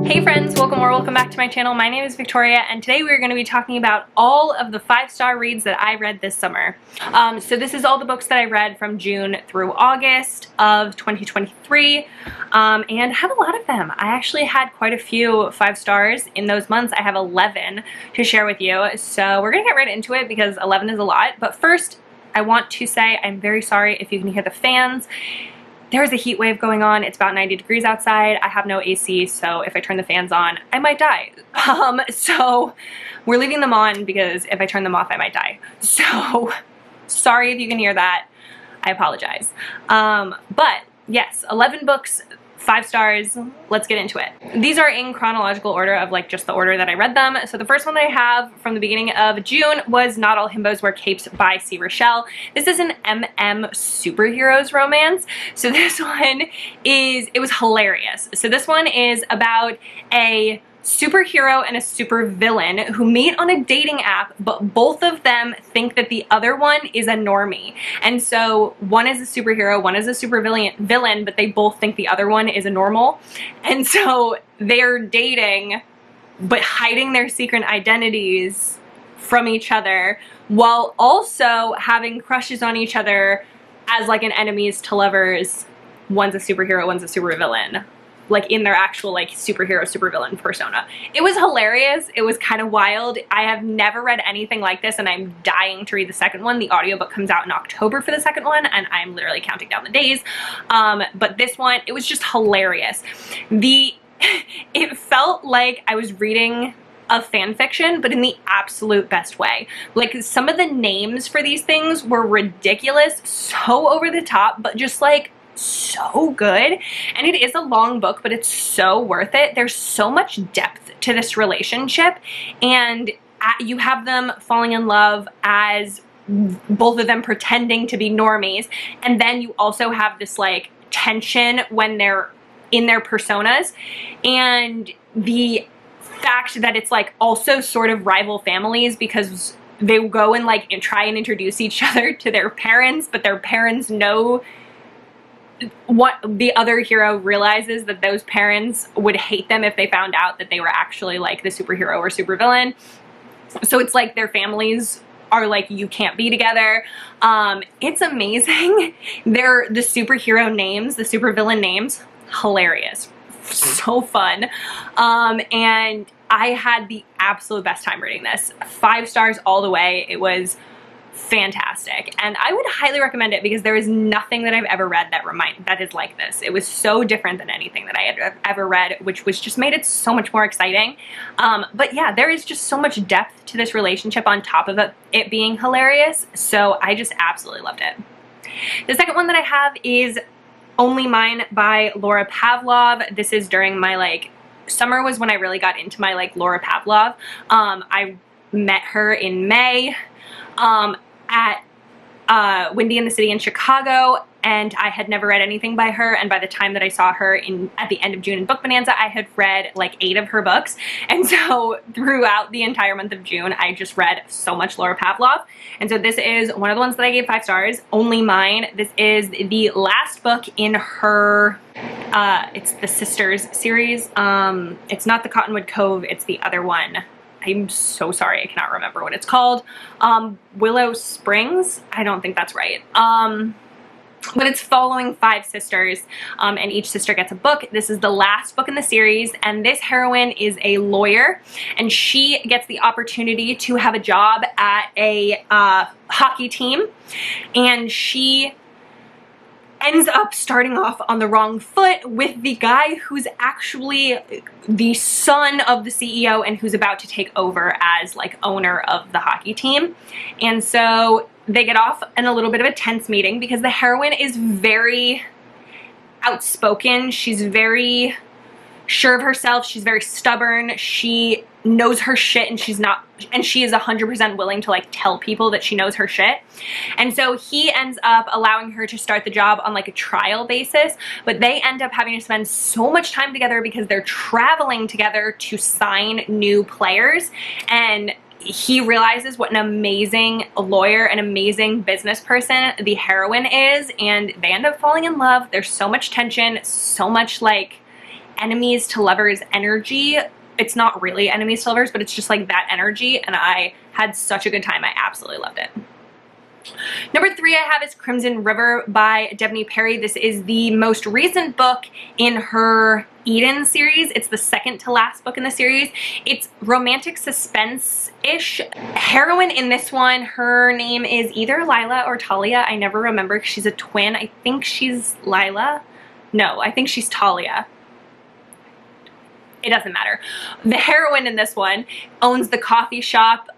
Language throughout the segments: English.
Hey friends, welcome back to my channel. My name is Victoria and today we're going to be talking about all of the 5-star reads that I read this summer. So this is all the books that I read from June through August of 2023 and I have a lot of them. I actually had quite a few 5 stars in those months. I have 11 to share with you, so we're going to get right into it because 11 is a lot. But first, I want to say I'm very sorry if you can hear the fans. There's a heat wave going on. It's about 90 degrees outside. I have no AC, so if I turn the fans on, I might die. So we're leaving them on because if I turn them off, I might die. So sorry if you can hear that. I apologize. But yes, 11 books, 5 stars. Let's get into it. These are in chronological order of like just the order that I read them. So the first one that I have from the beginning of June was Not All Himbos Wear Capes by C. Rochelle. This is an MM superheroes romance. So this one it was hilarious. So this one is about a superhero and a supervillain who meet on a dating app, but both of them think that the other one is a normie. And so one is a superhero, one is a supervillain, but they both think the other one is a normal. And so they're dating, but hiding their secret identities from each other while also having crushes on each other as like an enemies to lovers. One's a superhero, one's a supervillain, like in their actual like superhero supervillain persona. It was hilarious. It was kind of wild. I have never read anything like this and I'm dying to read the second one. The audiobook comes out in October for the second one and I'm literally counting down the days. But this one, it was just hilarious. It felt like I was reading a fan fiction, but in the absolute best way. Like some of the names for these things were ridiculous, so over the top, but just like so good. And it is a long book, but it's so worth it. There's so much depth to this relationship, and you have them falling in love as both of them pretending to be normies, and then you also have this like tension when they're in their personas, and the fact that it's like also sort of rival families because they go and like try and introduce each other to their parents, but their parents know what the other hero realizes, that those parents would hate them if they found out that they were actually like the superhero or supervillain. So it's like their families are like, you can't be together. It's amazing. They're the superhero names, the supervillain names, hilarious, so fun. And I had the absolute best time reading this. 5 stars all the way. It was fantastic, and I would highly recommend it because there is nothing that I've ever read that is like this. It was so different than anything that I had ever read, which was just made it so much more exciting. But yeah, there is just so much depth to this relationship on top of it being hilarious, so I just absolutely loved it. The second one that I have is Only Mine by Laura Pavlov. This is during my like summer was when I really got into my like Laura Pavlov. I met her in May at Windy in the City in Chicago, and I had never read anything by her, and by the time that I saw her at the end of June in Book Bonanza, I had read like 8 of her books. And so throughout the entire month of June, I just read so much Laura Pavlov. And so this is one of the ones that I gave 5 stars, Only Mine. This is the last book in her it's the Sisters series. It's not the Cottonwood Cove, it's the other one. I'm so sorry, I cannot remember what it's called. Willow Springs? I don't think that's right. But it's following 5 sisters, and each sister gets a book. This is the last book in the series, and this heroine is a lawyer, and she gets the opportunity to have a job at a hockey team, and she ends up starting off on the wrong foot with the guy who's actually the son of the CEO and who's about to take over as like owner of the hockey team. And so they get off in a little bit of a tense meeting because the heroine is very outspoken. She's very sure of herself. She's very stubborn. She knows her shit, and she is 100% willing to like tell people that she knows her shit. And so he ends up allowing her to start the job on like a trial basis, but they end up having to spend so much time together because they're traveling together to sign new players. And he realizes what an amazing lawyer, an amazing business person the heroine is, and they end up falling in love. There's so much tension, so much like enemies to lovers energy. It's not really enemies to lovers, but it's just like that energy, and I had such a good time. I absolutely loved it. Number 3 I have is Crimson River by Devony Perry. This is the most recent book in her Eden series. It's the second to last book in the series. It's romantic suspense-ish. Heroine in this one, her name is either Lila or Talia. I never remember because she's a twin. I think she's Lila. No, I think she's Talia. It doesn't matter. The heroine in this one owns the coffee shop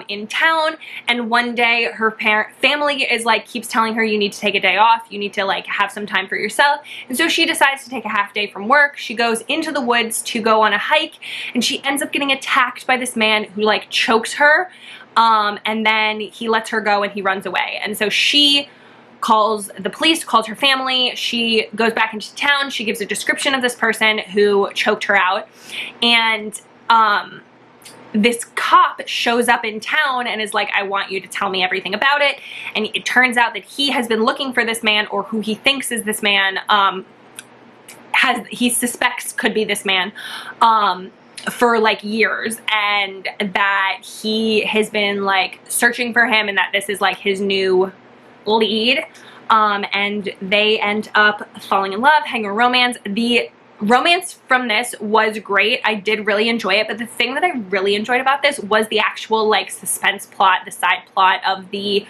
in town, and one day her family is like, keeps telling her, you need to take a day off, you need to like have some time for yourself, and so she decides to take a half day from work. She goes into the woods to go on a hike, and she ends up getting attacked by this man who like chokes her, and then he lets her go and he runs away. And so she calls the police, calls her family. She goes back into town. She gives a description of this person who choked her out, and this cop shows up in town and is like, I want you to tell me everything about it. And it turns out that he has been looking for this man, or who he thinks is this man, he suspects could be this man, for like years, and that he has been like searching for him, and that this is like his new lead. And they end up falling in love, having a romance. The romance from this was great. I did really enjoy it, but the thing that I really enjoyed about this was the actual like suspense plot, the side plot of the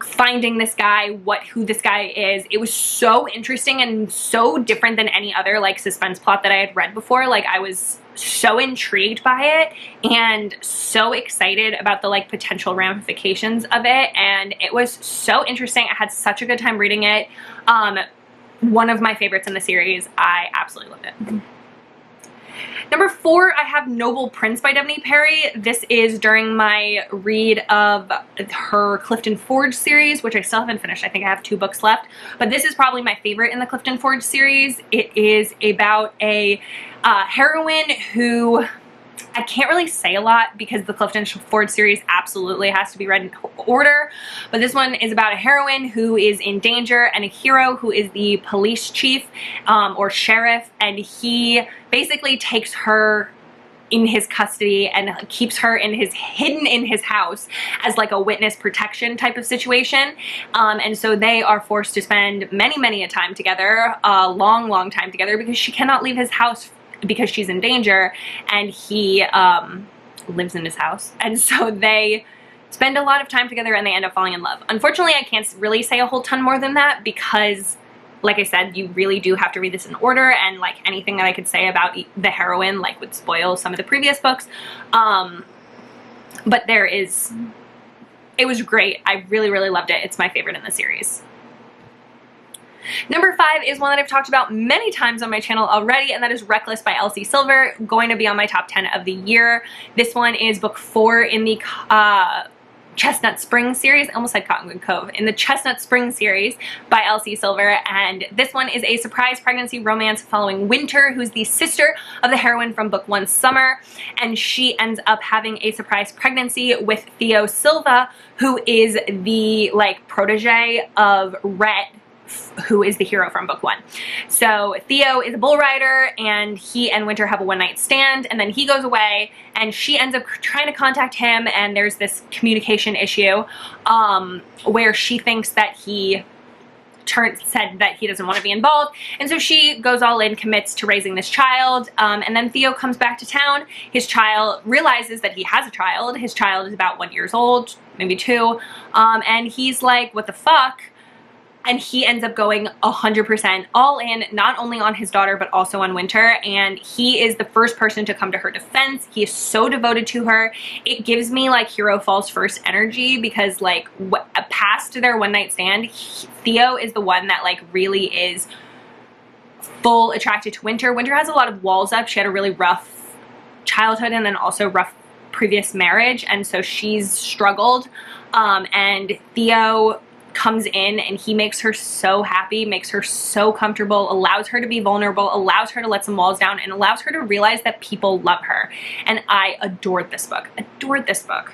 finding this guy, who this guy is. It was so interesting and so different than any other like suspense plot that I had read before. Like, I was so intrigued by it and so excited about the like potential ramifications of it, and it was so interesting. I had such a good time reading it. One of my favorites in the series. I absolutely loved it. Number 4, I have Noble Prince by Devony Perry. This is during my read of her Clifton Forge series, which I still haven't finished. I think I have 2 books left, but this is probably my favorite in the Clifton Forge series. It is about a heroine who, I can't really say a lot because the Clifton Forge series absolutely has to be read in order, but this one is about a heroine who is in danger and a hero who is the police chief or sheriff, and he basically takes her in his custody and keeps her hidden in his house as like a witness protection type of situation. And so they are forced to spend many a time together, a long time together, because she cannot leave his house because she's in danger, and he lives in his house. And so they spend a lot of time together and they end up falling in love. Unfortunately, I can't really say a whole ton more than that because, like I said, you really do have to read this in order, and like anything that I could say about the heroine like would spoil some of the previous books. But it was great. I really loved it. It's my favorite in the series. Number 5 is one that I've talked about many times on my channel already, and that is Reckless by Elsie Silver, going to be on my top 10 of the year. This one is book 4 in the Chestnut Spring series. I almost said Cottonwood Cove. In the Chestnut Spring series by Elsie Silver, and this one is a surprise pregnancy romance following Winter, who's the sister of the heroine from book 1 Summer, and she ends up having a surprise pregnancy with Theo Silva, who is the like protege of Rhett, who is the hero from book 1. So Theo is a bull rider, and he and Winter have a one-night stand, and then he goes away, and she ends up trying to contact him, and there's this communication issue where she thinks that he said that he doesn't want to be involved, and so she goes all in, commits to raising this child, and then Theo comes back to town. His child realizes that he has a child. His child is about 1 year old, maybe 2, and he's like, what the fuck? And he ends up going 100% all in, not only on his daughter, but also on Winter. And he is the first person to come to her defense. He is so devoted to her. It gives me like Hero Falls First energy, because like past their one-night stand, Theo is the one that like really is full attracted to Winter. Winter has a lot of walls up. She had a really rough childhood and then also rough previous marriage. And so she's struggled. And Theo comes in and he makes her so happy, makes her so comfortable, allows her to be vulnerable, allows her to let some walls down, and allows her to realize that people love her. And I adored this book. Adored this book.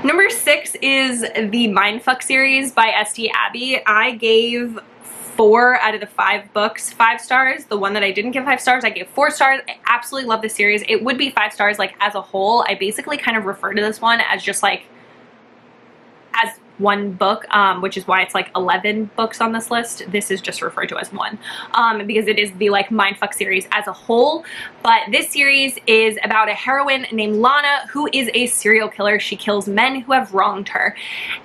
Number 6 is the Mindfuck series by S.T. Abbey. I gave 4 out of the 5 books 5 stars. The one that I didn't give 5 stars, I gave 4 stars. I absolutely love the series. It would be 5 stars like as a whole. I basically kind of refer to this one as just like as one book, which is why it's like 11 books on this list. This is just referred to as one, because it is the like mindfuck series as a whole. But this series is about a heroine named Lana who is a serial killer. She kills men who have wronged her,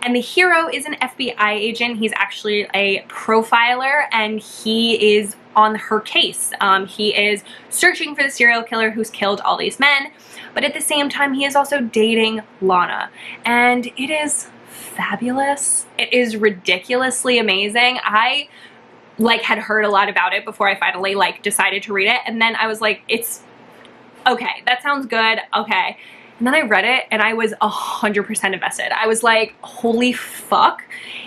and the hero is an FBI agent. He's actually a profiler, and he is on her case. He is searching for the serial killer who's killed all these men, but at the same time he is also dating Lana, and it is fabulous. It is ridiculously amazing. I like had heard a lot about it before I finally like decided to read it, and then I was like, it's okay, that sounds good, okay. And then I read it and I was 100% invested. I was like, holy fuck.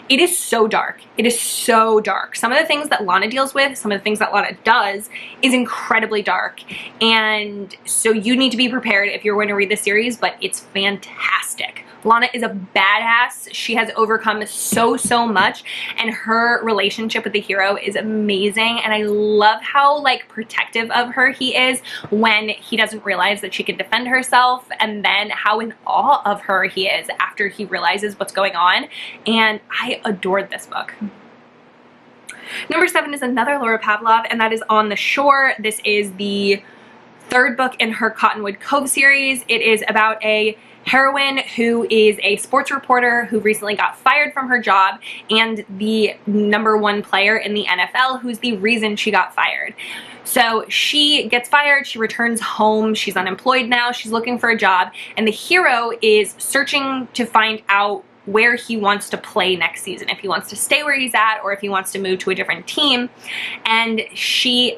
It is so dark. It is so dark. Some of the things that Lana deals with, some of the things that Lana does is incredibly dark. And so you need to be prepared if you're going to read the series, but it's fantastic. Lana is a badass. She has overcome so much, and her relationship with the hero is amazing. And I love how like protective of her he is when he doesn't realize that she can defend herself, and then how in awe of her he is after he realizes what's going on. And I adored this book. Number 7 is another Laura Pavlov, and that is On the Shore. This is the 3rd book in her Cottonwood Cove series. It is about a heroine who is a sports reporter who recently got fired from her job, and the #1 player in the NFL who's the reason she got fired. So she gets fired, she returns home, she's unemployed now, she's looking for a job, and the hero is searching to find out where he wants to play next season, if he wants to stay where he's at or if he wants to move to a different team. And he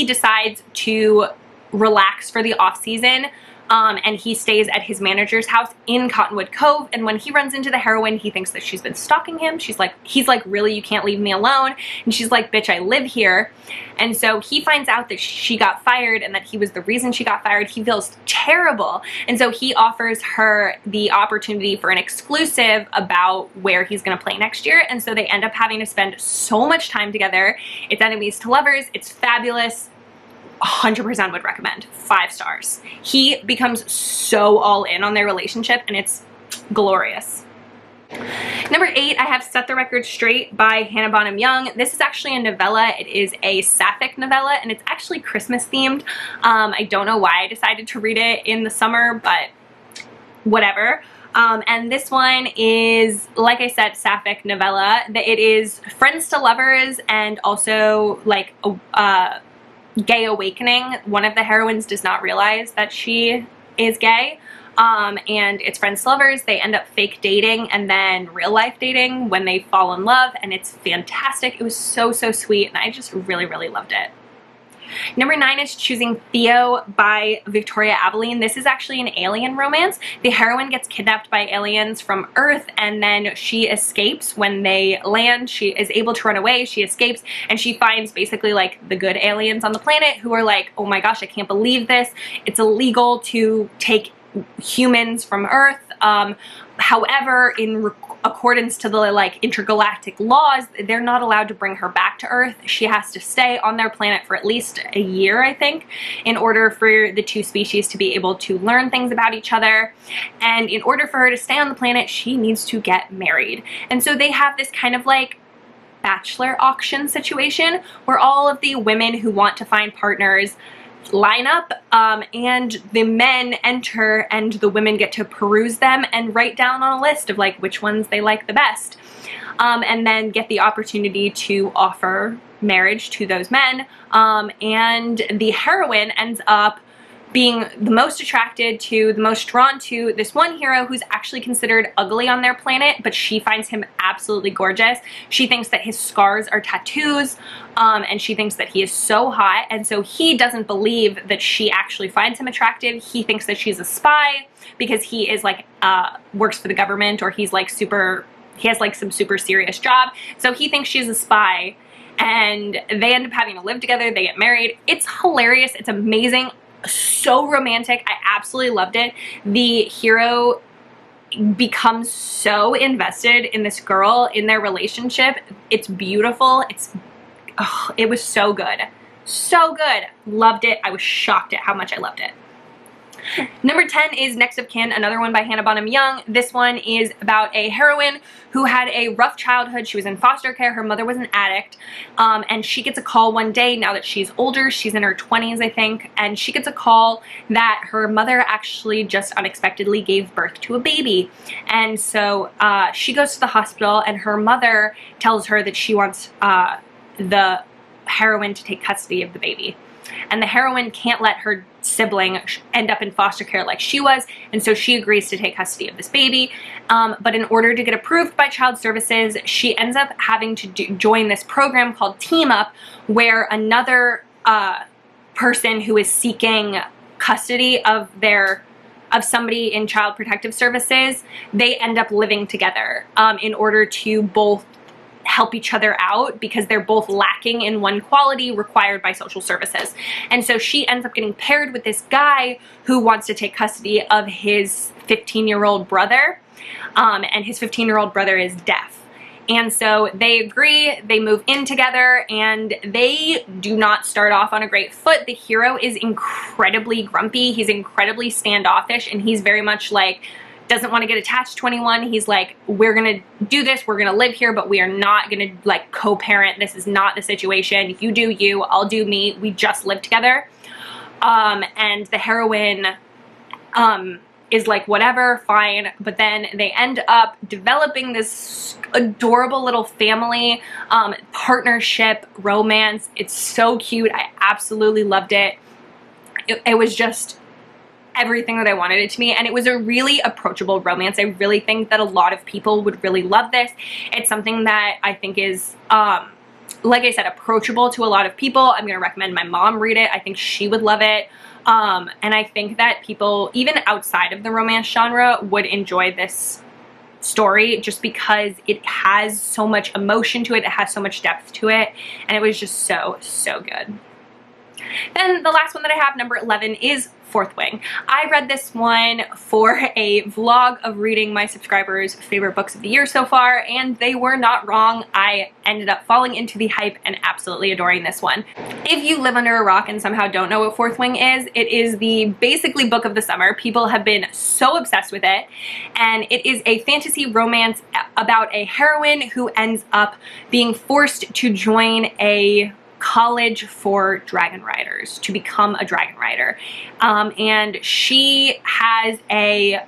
decides to relax for the off season. And he stays at his manager's house in Cottonwood Cove, and when he runs into the heroine, he thinks that she's been stalking him. He's like, really, you can't leave me alone? And she's like, bitch, I live here. And so he finds out that she got fired and that he was the reason she got fired. He feels terrible, and so he offers her the opportunity for an exclusive about where he's gonna play next year, and so they end up having to spend so much time together. It's enemies to lovers. It's fabulous. 100% would recommend. 5 stars. He becomes so all in on their relationship, and it's glorious. Number 8, I have Set the Record Straight by Hannah Bonham Young. This is actually a novella. It is a sapphic novella, and it's actually Christmas themed. I don't know why I decided to read it in the summer, but whatever. And this one is, like I said, sapphic novella. It is friends to lovers, and also like a gay awakening. One of the heroines does not realize that she is gay, and it's friends to lovers. They end up fake dating and then real life dating when they fall in love, and it's fantastic. It was so sweet, and I just really loved it. Number 9 is Choosing Theo by Victoria Aveline. This is actually an alien romance. The heroine gets kidnapped by aliens from Earth, and then she escapes when they land. She is able to run away, she escapes, and she finds basically like the good aliens on the planet who are like, oh my gosh, I can't believe this. It's illegal to take humans from Earth. However, in accordance to the like intergalactic laws, they're not allowed to bring her back to Earth. She has to stay on their planet for at least a year, I think, in order for the two species to be able to learn things about each other. And in order for her to stay on the planet, she needs to get married. And so they have this kind of like bachelor auction situation where all of the women who want to find partners line up, and the men enter, and the women get to peruse them and write down on a list of like which ones they like the best, and then get the opportunity to offer marriage to those men. And the heroine ends up being the most attracted to, the most drawn to this one hero who's actually considered ugly on their planet, but she finds him absolutely gorgeous. She thinks that his scars are tattoos, and she thinks that he is so hot, and so he doesn't believe that she actually finds him attractive. He thinks that she's a spy because he is like, works for the government, or he's like he has like some super serious job, so he thinks she's a spy, and they end up having to live together. They get married. It's hilarious. It's amazing. So romantic. I absolutely loved it. The hero becomes so invested in this girl, in their relationship. It's beautiful. It was so good. So good. Loved it. I was shocked at how much I loved it. Number 10 is Next of Kin, another one by Hannah Bonham Young. This one is about a heroine who had a rough childhood. She was in foster care. Her mother was an addict, and she gets a call one day, now that she's older, she's in her 20s, I think, and she gets a call that her mother actually just unexpectedly gave birth to a baby. And so she goes to the hospital, and her mother tells her that she wants the heroine to take custody of the baby. And the heroine can't let her sibling end up in foster care like she was, and so she agrees to take custody of this baby. But in order to get approved by Child Services, she ends up having to join this program called Team Up, where another person who is seeking custody of somebody in Child Protective Services, they end up living together in order to both help each other out, because they're both lacking in one quality required by social services. And so she ends up getting paired with this guy who wants to take custody of his 15-year-old brother, and his 15-year-old brother is deaf. And so they agree, they move in together, and they do not start off on a great foot. The hero is incredibly grumpy, he's incredibly standoffish, and he's very much like, doesn't want to get attached to anyone. He's like, we're gonna do this, we're gonna live here, but we are not gonna like co-parent. This is not the situation. You do you, I'll do me. We just live together. And the heroine is like, whatever, fine. But then they end up developing this adorable little family partnership romance. It's so cute. I absolutely loved it. It was just everything that I wanted it to be, and it was a really approachable romance. I really think that a lot of people would really love this. It's something that I think is, like I said, approachable to a lot of people. I'm gonna recommend my mom read it. I think she would love it. And I think that people, even outside of the romance genre, would enjoy this story just because it has so much emotion to it, it has so much depth to it, and it was just so, so good. Then the last one that I have, number 11, is Fourth Wing. I read this one for a vlog of reading my subscribers' favorite books of the year so far, and they were not wrong. I ended up falling into the hype and absolutely adoring this one. If you live under a rock and somehow don't know what Fourth Wing is, it is the basically book of the summer. People have been so obsessed with it, and it is a fantasy romance about a heroine who ends up being forced to join a college for dragon riders, to become a dragon rider, and she has a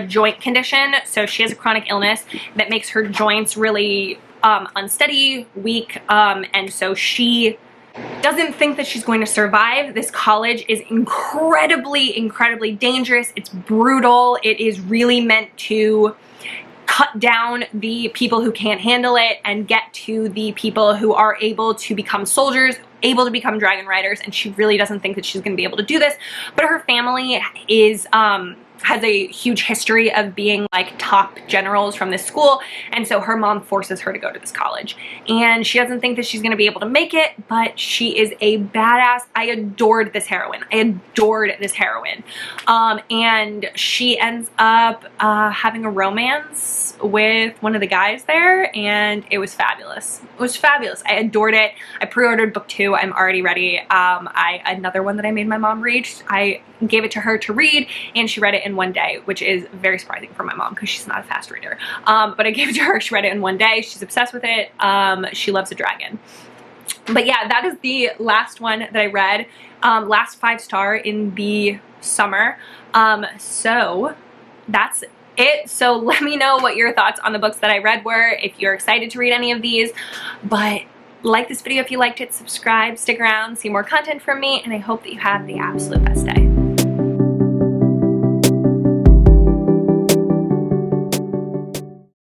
joint condition, so she has a chronic illness that makes her joints really unsteady, weak, and so she doesn't think that she's going to survive. This college is incredibly dangerous. It's brutal. It is really meant to cut down the people who can't handle it and get to the people who are able to become soldiers, able to become dragon riders, and she really doesn't think that she's going to be able to do this. But her family is has a huge history of being like top generals from this school, and so her mom forces her to go to this college, and she doesn't think that she's going to be able to make it, but she is a badass. I adored this heroine. And she ends up having a romance with one of the guys there, and it was fabulous. It was fabulous. I adored it. I pre-ordered book 2. I'm already ready. Another one that I made my mom read. I gave it to her to read, and she read it in one day, which is very surprising for my mom because she's not a fast reader. But I gave it to her. She read it in one day. She's obsessed with it. She loves a dragon. But yeah, that is the last one that I read. Last 5-star in the summer. So that's it. So let me know what your thoughts on the books that I read were, if you're excited to read any of these. But like this video if you liked it, subscribe, stick around, see more content from me, and I hope that you have the absolute best day.